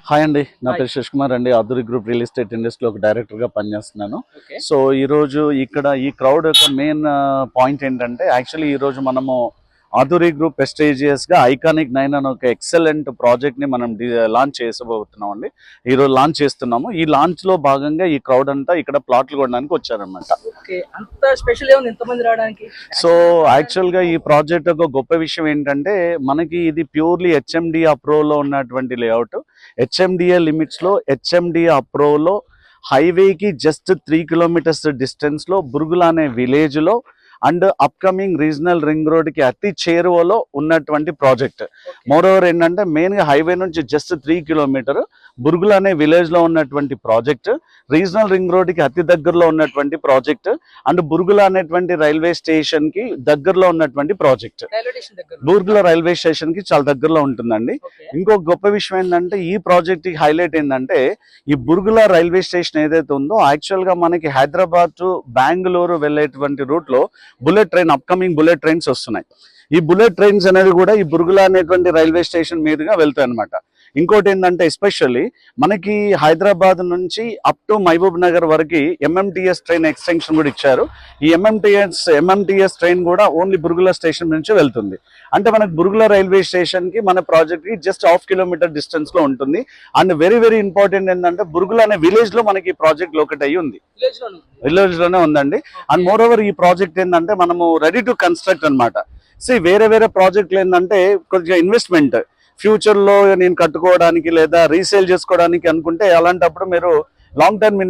Hi అండి. నా hi. పేరు శశ్ కుమార్ అండి. ఆధురి గ్రూప్ రియల్ ఎస్టేట్ ఇండస్ట్రీలో ఒక డైరెక్టర్గా పనిచేస్తున్నాను. ఓకే. సో ఈరోజు ఇక్కడ ఈ క్రౌడ్ యొక్క మెయిన్ పాయింట్ ఏంటంటే, యాక్చువల్లీ ఈరోజు మనము ఆధురి గ్రూప్ ప్రెస్టీజియస్గా ఐకానిక్ 9 అని ఒక ఎక్సలెంట్ ప్రాజెక్ట్ని మనం లాంచ్ చేసబోతున్నాం అండి. ఈరోజు లాంచ్ చేస్తున్నాము. ఈ లాంచ్లో భాగంగా ఈ క్రౌడ్ అంతా ఇక్కడ ప్లాట్లు కొనడానికి వచ్చారనమాట. ఓకే. అంత స్పెషల్ ఏముంది ఇంతమంది రావడానికి? సో యాక్చువల్గా ఈ ప్రాజెక్ట్ యొక్క గొప్ప విషయం ఏంటంటే, మనకి ఇది ప్యూర్లీ హెచ్ఎండిఏ అప్రూవల్లో ఉన్నటువంటి లేఅవుట్. హెచ్ఎండిఏ లిమిట్స్లో హెచ్ఎండిఏ అప్రూవల్లో హైవేకి జస్ట్ 3 కిలోమీటర్స్ డిస్టెన్స్లో బురుగుల అనే విలేజ్లో అండ్ అప్కమింగ్ రీజనల్ రింగ్ రోడ్కి అతి చేరువలో ఉన్నటువంటి ప్రాజెక్ట్. మోరోవర్ ఏంటంటే, మెయిన్గా హైవే నుంచి జస్ట్ 3 కిలోమీటర్ బురుగుల అనే విలేజ్లో ఉన్నటువంటి ప్రాజెక్ట్, రీజనల్ రింగ్ రోడ్కి అతి దగ్గరలో ఉన్నటువంటి ప్రాజెక్ట్ అండ్ బురుగుల అనేటువంటి రైల్వే స్టేషన్కి దగ్గరలో ఉన్నటువంటి ప్రాజెక్ట్. బురుగుల రైల్వే స్టేషన్కి చాలా దగ్గరలో ఉంటుందండి. ఇంకో గొప్ప విషయం ఏంటంటే, ఈ ప్రాజెక్ట్ హైలైట్ ఏంటంటే, ఈ బురుగుల రైల్వే స్టేషన్ ఏదైతే ఉందో యాక్చువల్గా మనకి హైదరాబాద్ టు బెంగళూరు వెళ్ళేటువంటి రూట్లో bullet train, upcoming bullet trains వస్తున్నాయి. ఈ బుల్లెట్ ట్రైన్స్ అనేది కూడా ఈ బురుగుల అనేటువంటి రైల్వే స్టేషన్ మీదుగా వెళ్తాయి అనమాట. ఇంకోటి ఏంటంటే, ఎస్పెషల్లీ మనకి హైదరాబాద్ నుంచి అప్ టు మహబూబ్ నగర్ వరకు ఎంఎంటీఎస్ ట్రైన్ ఎక్స్టెన్షన్ కూడా ఇచ్చారు. ఈ ఎంఎంటీఎస్ ట్రైన్ కూడా ఓన్లీ బురుగుల స్టేషన్ నుంచి వెళ్తుంది. అంటే మనకు బురుగుల రైల్వే స్టేషన్కి మన ప్రాజెక్ట్కి జస్ట్ 1/2 కిలోమీటర్ డిస్టెన్స్లో ఉంటుంది. అండ్ వెరీ వెరీ ఇంపార్టెంట్ ఏంటంటే, బురుగుల అనే విలేజ్లో మనకి ఈ ప్రాజెక్ట్ లొకేట్ అయ్యి ఉంది. విలేజ్లోనే ఉందండి. అండ్ మోర్ ఓవర్ ఈ ప్రాజెక్ట్ ఏంటంటే, మనము రెడీ టు కన్స్ట్రక్ట్ అనమాట. వేరే వేరే ప్రాజెక్టులు ఏంటంటే కొంచెం ఇన్వెస్ట్మెంట్ ఫ్యూచర్లో నేను కట్టుకోవడానికి లేదా రీసేల్ చేసుకోవడానికి అనుకుంటే, అలాంటప్పుడు మీరు లాంగ్ టర్మ్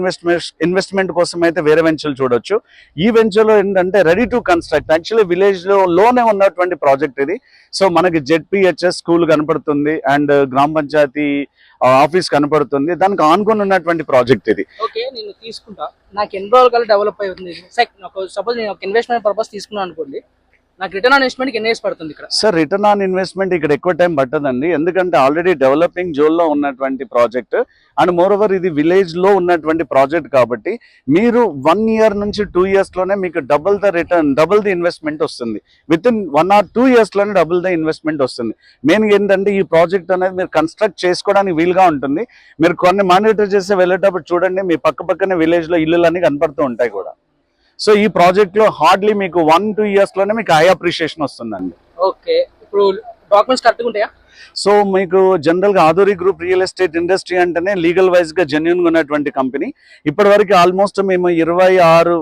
ఇన్వెస్ట్మెంట్ కోసం అయితే వేరే వెంచర్లు చూడొచ్చు. ఈ వెంచర్లో ఏంటంటే రెడీ టు కన్స్ట్రక్ట్, యాక్చువల్లీ విలేజ్లోనే ఉన్నటువంటి ప్రాజెక్ట్ ఇది. సో మనకి జెడ్పిహెచ్ఎస్ స్కూల్ కనపడుతుంది అండ్ గ్రామ పంచాయతీ ఆఫీస్ కనపడుతుంది. దానికి ఆనుకొని ఉన్నటువంటి ప్రాజెక్ట్ ఇది. ఓకే, నేను తీసుకుంటా. నాకు ఎన్ని రోజుల కల్లా డెవలప్ అవుతుంది? సపోజ్ నేను ఒక ఇన్వెస్ట్మెంట్ పర్పస్ తీసుకున్నాను అనుకోండి, నాకు రిటర్న్ ఆన్ ఇన్వెస్ట్మెంట్కి ఎన్ని ఇయర్స్ పడుతుంది ఇక్కడ? సార్, రిటర్న్ ఆన్ ఇన్వెస్ట్మెంట్ ఇక్కడ ఎక్కువ టైం పట్టదండి. ఎందుకంటే ఆల్రెడీ డెవలపింగ్ జోన్లో ఉన్నటువంటి ప్రాజెక్ట్ అండ్ మోర్ ఓవర్ ఇది విలేజ్లో ఉన్నటువంటి ప్రాజెక్ట్ కాబట్టి మీరు 1 ఇయర్ నుంచి 2 ఇయర్స్లోనే మీకు డబుల్ ది ఇన్వెస్ట్మెంట్ వస్తుంది. విత్ ఇన్ 1 or 2 ఇయర్స్లోనే డబుల్ ద ఇన్వెస్ట్మెంట్ వస్తుంది. మెయిన్గా ఏంటంటే, ఈ ప్రాజెక్ట్ అనేది మీరు కన్స్ట్రక్ట్ చేసుకోవడానికి వీలుగా ఉంటుంది. మీరు కొన్ని మానిటర్ చేసి వెళ్ళేటప్పుడు చూడండి, మీ పక్కనే విలేజ్లో ఇల్లులన్నీ కనపడుతూ ఉంటాయి కూడా. సో ఈ ప్రాజెక్ట్లో హార్డ్లీ మీకు 1-2 ఇయర్స్లోనే మీకు హై అప్రిషియేషన్ వస్తుందండి. ఓకే, ఇప్పుడు డాక్యుమెంట్స్ కరెక్ట్గా ఉంటాయా? సో మీకు జనరల్గా ఆధురి గ్రూప్ రియల్ ఎస్టేట్ ఇండస్ట్రీ అంటేనే లీగల్ వైజ్గా జెన్యూన్గా ఉన్నటువంటి కంపెనీ. ఇప్పటివరకు ఆల్మోస్ట్ మేము 26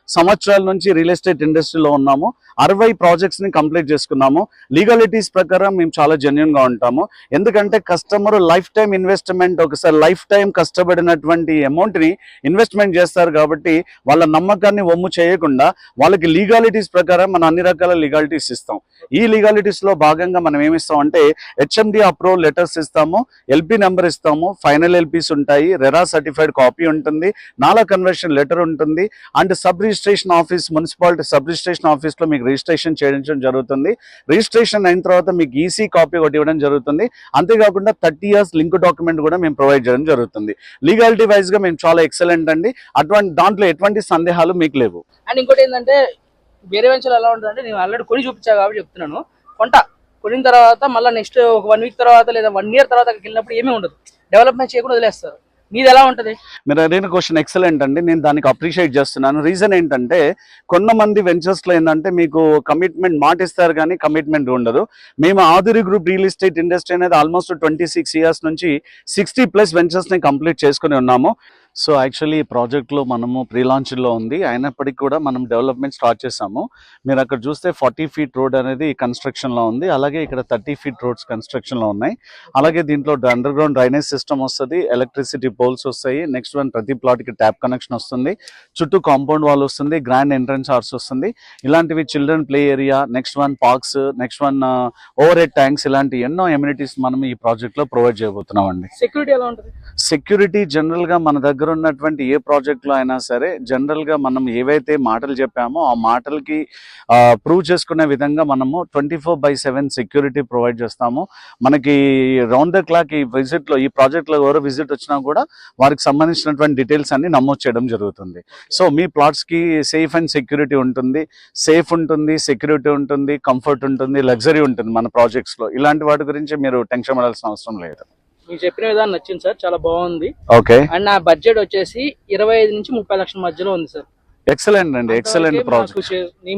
సంవత్సరాల నుంచి రియల్ ఎస్టేట్ ఇండస్ట్రీలో ఉన్నాము. 60 ప్రాజెక్ట్స్ని కంప్లీట్ చేసుకున్నాము. లీగాలిటీస్ ప్రకారం మేము చాలా జెన్యూన్గా ఉంటాము. ఎందుకంటే కస్టమర్ లైఫ్ టైం ఇన్వెస్ట్మెంట్, ఒకసారి లైఫ్ టైం కష్టపడినటువంటి అమౌంట్ని ఇన్వెస్ట్మెంట్ చేస్తారు కాబట్టి వాళ్ళ నమ్మకాన్ని వమ్ము చేయకుండా వాళ్ళకి లీగాలిటీస్ ప్రకారం మనం అన్ని రకాల లీగాలిటీస్ ఇస్తాం. ఈ లీగాలిటీస్లో భాగంగా మనం ఏమిస్తామంటే, హెచ్ఎండి అప్రూవల్ లెటర్స్ ఇస్తాము, ఎల్పి నెంబర్ ఇస్తాము, ఫైనల్ ఎల్పీస్ ఉంటాయి, రెరా సర్టిఫైడ్ కాపీ ఉంటుంది, నాలా కన్వర్షన్ లెటర్ ఉంటుంది and sub registration office, municipality sub registration ఆఫీస్లో మీకు రిజిస్ట్రేషన్ చేయించడం జరుగుతుంది. రిజిస్ట్రేషన్ అయిన తర్వాత మీకు ఈసీ కాపీ ఒకటి ఇవ్వడం జరుగుతుంది. అంతేకాకుండా 30 ఇయర్స్ లింక్ డాక్యుమెంట్ కూడా మేము ప్రొవైడ్ చేయడం జరుగుతుంది. లీగాలిటీ వైజ్గా మేము చాలా ఎక్సలెంట్ అండి. దాంట్లో ఎటువంటి సందేహాలు మీకు లేవు. అండ్ ఇంకోటి ఏంటంటే, వేరే వెంచర్ ఎలా ఉంటుందంటే, నేను ఆల్రెడీ కొని చూపించాను కాబట్టి చెప్తున్నాను. కొనిన తర్వాత మళ్ళీ నెక్స్ట్ ఒక 1 వీక్ తర్వాత లేదా 1 ఇయర్ తర్వాత అక్కడికి వెళ్ళినప్పుడు ఏమీ ఉండదు, డెవలప్మెంట్ చేయకుండా వదిలేస్తారు. మీది ఎలా ఉంటుంది? మీరు అడిగిన క్వశ్చన్ ఎక్సలెంట్ అండి. నేను దానికి అప్రిషియేట్ చేస్తున్నాను. రీజన్ ఏంటంటే, కొంతమంది వెంచర్స్లో ఏంటంటే మీకు కమిట్మెంట్ మాట ఇస్తారు కానీ కమిట్మెంట్ ఉండదు. మేము ఆధురి గ్రూప్ రియల్ ఎస్టేట్ ఇండస్ట్రీ అనేది ఆల్మోస్ట్ 26 ఇయర్స్ నుంచి 60+ వెంచర్స్ని కంప్లీట్ చేసుకుని ఉన్నాము. సో యాక్చువల్లీ ఈ ప్రాజెక్ట్లో మనము ప్రీ లాంచ్లో ఉంది, అయినప్పటికీ కూడా మనం డెవలప్మెంట్ స్టార్ట్ చేసాము. మీరు అక్కడ చూస్తే 40 ఫీట్ రోడ్ అనేది కన్స్ట్రక్షన్లో ఉంది. అలాగే ఇక్కడ 30 ఫీట్ రోడ్స్ కన్స్ట్రక్షన్లో ఉన్నాయి. అలాగే దీంట్లో అండర్ గ్రౌండ్ డ్రైనేజ్ సిస్టమ్ వస్తుంది, ఎలక్ట్రిసిటీ పోల్స్ వస్తాయి. నెక్స్ట్ వన్ ప్రతి ప్లాట్కి ట్యాప్ కనెక్షన్ వస్తుంది, చుట్టూ కాంపౌండ్ వాల్ వస్తుంది, గ్రాండ్ ఎంట్రన్స్ ఆర్స్ వస్తుంది. ఇలాంటివి children play area, next one parks, next one over head tanks, ఇలాంటి ఎన్నో ఎమ్యూనిటీస్ మనం ఈ ప్రాజెక్ట్లో ప్రొవైడ్ చేయబోతున్నాం అండి. సెక్యూరిటీ ఎలా ఉంటుంది? సెక్యూరిటీ జనరల్గా మన దగ్గర ఉన్నటువంటి ఏ ప్రాజెక్ట్లో అయినా సరే జనరల్గా మనం ఏవైతే మాటలు చెప్పామో ఆ మాటలకి ప్రూవ్ చేసుకునే విధంగా మనము 24/7 సెక్యూరిటీ ప్రొవైడ్ చేస్తాము. మనకి రౌండ్ ద క్లాక్ ఈ విజిట్లో, ఈ ప్రాజెక్ట్లో ఎవరో విజిట్ వచ్చినా కూడా వారికి సంబంధించినటువంటి డీటెయిల్స్ అన్ని నమోదు చేయడం జరుగుతుంది. సో మీ ప్లాట్స్కి సేఫ్ అండ్ సెక్యూరిటీ ఉంటుంది, సేఫ్ ఉంటుంది, సెక్యూరిటీ ఉంటుంది, కంఫర్ట్ ఉంటుంది, లగ్జరీ ఉంటుంది మన ప్రాజెక్ట్స్లో. ఇలాంటి వాటి గురించి మీరు టెన్షన్ పడాల్సిన అవసరం లేదు. మీరు చెప్పిన విధానం నచ్చింది సార్, చాలా బాగుంది. ఓకే, అండ్ నా బడ్జెట్ వచ్చేసి 25 నుంచి 30 లక్షల మధ్యలో ఉంది సార్. ఎక్సలెంట్ అండి, ఎక్సలెంట్ ప్రాజెక్ట్.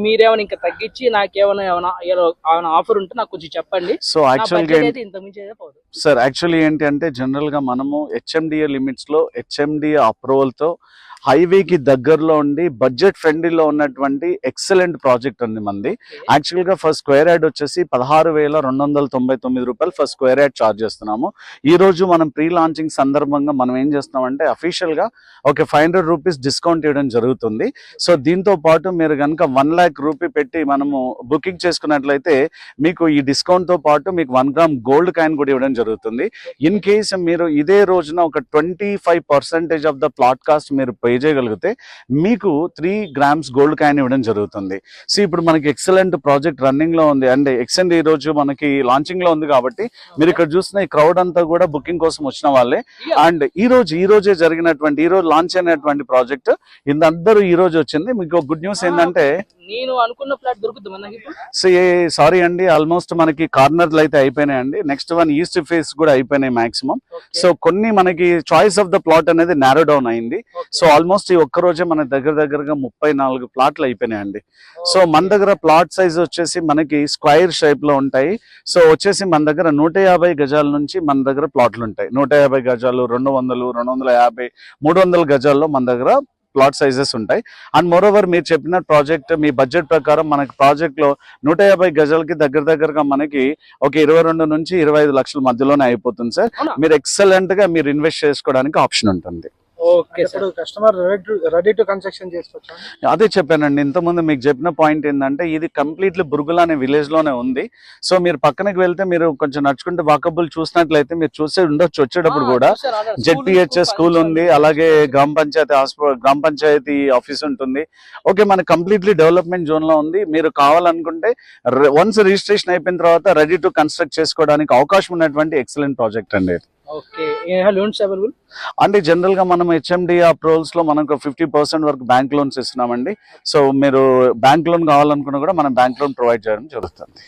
మీరేమైనా ఇంకా తగ్గించి నాకేమైనా ఆఫర్ ఉంటే నాకు కొంచెం చెప్పండి. సో యాక్చువల్గా ఇంత మించి అయితే పోదు సార్, యాక్చువల్లీ ఏంటి అంటే జనరల్ గా మనము హెచ్ఎండిఏ లిమిట్స్ లో హెచ్ఎండిఏ అప్రూవల్ తో హైవేకి దగ్గరలో ఉండి బడ్జెట్ ఫ్రెండ్లీలో ఉన్నటువంటి ఎక్సలెంట్ ప్రాజెక్ట్ ఉంది మంది. యాక్చువల్ గా ఫస్ట్ స్క్వేర్ యార్డ్ వచ్చేసి 16,299 రూపాయలు ఫస్ట్ స్క్వేర్ యార్డ్ చార్జ్ చేస్తున్నాము. ఈ రోజు మనం ప్రీ లాంచింగ్ సందర్భంగా మనం ఏం చేస్తున్నామంటే అఫీషియల్ గా ఒక 500 రూపీస్ డిస్కౌంట్ ఇవ్వడం జరుగుతుంది. సో దీంతో పాటు మీరు కనుక 1 lakh రూపీ పెట్టి మనము బుకింగ్ చేసుకున్నట్లయితే మీకు ఈ డిస్కౌంట్ తో పాటు మీకు 1 గ్రామ్ గోల్డ్ కాయిన్ కూడా ఇవ్వడం జరుగుతుంది. ఇన్ కేస్ మీరు ఇదే రోజున ఒక 25% ఆఫ్ ద ప్లాట్ కాస్ట్ మీరు పే చేయగలిగితే మీకు 3 grams గోల్డ్ కాయిన్ ఇవ్వడం జరుగుతుంది. సో ఇప్పుడు మనకి ఎక్సలెంట్ ప్రాజెక్ట్ రన్నింగ్ లో ఉంది అండ్ ఎక్సెండ్ ఈ రోజు మనకి లాంచింగ్ లో ఉంది కాబట్టి మీరు ఇక్కడ చూసిన ఈ క్రౌడ్ అంతా కూడా బుకింగ్ కోసం వచ్చిన వాళ్ళే. అండ్ ఈ రోజే జరిగినటువంటి ఈ రోజు లాంచ్ అయినటువంటి ప్రాజెక్ట్ ఇందరూ ఈ రోజు వచ్చింది. మీకు గుడ్ న్యూస్ ఏంటంటే నేను అనుకున్న ఫ్లాట్ దొరుకుతుంది మనకి. సారీ అండి, ఆల్మోస్ట్ మనకి కార్నర్లు అయితే అయిపోయినాయండి. నెక్స్ట్ వన్ ఈస్ట్ ఫేస్ కూడా అయిపోయినాయి మాక్సిమం. సో కొన్ని మనకి చాయిస్ ఆఫ్ ద ప్లాట్ అనేది నారో డౌన్ అయింది. సో ఆల్మోస్ట్ ఈ ఒక్క రోజే మన దగ్గరగా 34 ప్లాట్లు అయిపోయినాయండి. సో మన దగ్గర ప్లాట్ సైజ్ వచ్చేసి మనకి స్క్వైర్ షేప్ లో ఉంటాయి. సో వచ్చేసి మన దగ్గర 150 గజాల నుంచి మన దగ్గర ప్లాట్లు ఉంటాయి. 150 గజాలు, 200, 250, 300 గజాల్లో మన దగ్గర ప్లాట్ సైజెస్ ఉంటాయి. అండ్ మోరోవర్ మీరు చెప్పిన ప్రాజెక్ట్ మీ బడ్జెట్ ప్రకారం మనకి ప్రాజెక్ట్ లో 150 గజాలకి దగ్గరగా మనకి ఒక 22 నుంచి 25 లక్షల మధ్యలోనే అయిపోతుంది సార్. మీరు ఎక్సలెంట్ గా మీరు ఇన్వెస్ట్ చేసుకోవడానికి ఆప్షన్ ఉంటుంది. Okay sir, customer ready to construction చేసుకోవచ్చు. అదే చెప్పానండి ఇంతకుముందు మీకు చెప్పిన పాయింట్ ఏంటంటే ఇది కంప్లీట్లీ బురుగుల అనే విలేజ్ లోనే ఉంది. సో మీరు పక్కనకి వెళ్తే మీరు కొంచెం నడుచుకుంటే వాకబుల్ చూసినట్లయితే మీరు చూసే ఉండొచ్చు. వచ్చేటప్పుడు కూడా జెడ్పిహెచ్ఎస్ స్కూల్ ఉంది, అలాగే గ్రామ పంచాయతీ ఆఫీస్ ఉంటుంది. ఓకే, మన కంప్లీట్లీ డెవలప్మెంట్ జోన్ లో ఉంది. మీరు కావాలనుకుంటే వన్స్ రిజిస్ట్రేషన్ అయిపోయిన తర్వాత రెడీ టు కన్స్ట్రక్ట్ చేసుకోవడానికి అవకాశం ఉన్నటువంటి ఎక్సలెంట్ ప్రాజెక్ట్ అండి. ఓకే, లోన్స్ అవైలబుల్ అంటే జనరల్ గా మనం హెచ్ఎండిఏ అప్రూవల్స్ లో మనకు 50% వరకు బ్యాంక్ లోన్స్ ఇస్తున్నామండి. సో మీరు బ్యాంక్ లోన్ కావాలనుకున్నా కూడా మనం బ్యాంక్ లోన్ ప్రొవైడ్ చేయడం జరుగుతుంది.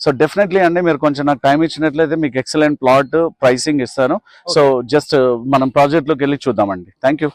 సో డెఫినెట్లీ అండి, మీరు కొంచెం నాకు టైం ఇచ్చినట్లయితే మీకు ఎక్సలెంట్ ప్లాట్ ప్రైసింగ్ ఇస్తాను. సో జస్ట్ మనం ప్రాజెక్ట్ లోకి వెళ్ళి చూద్దామండి. Thank you.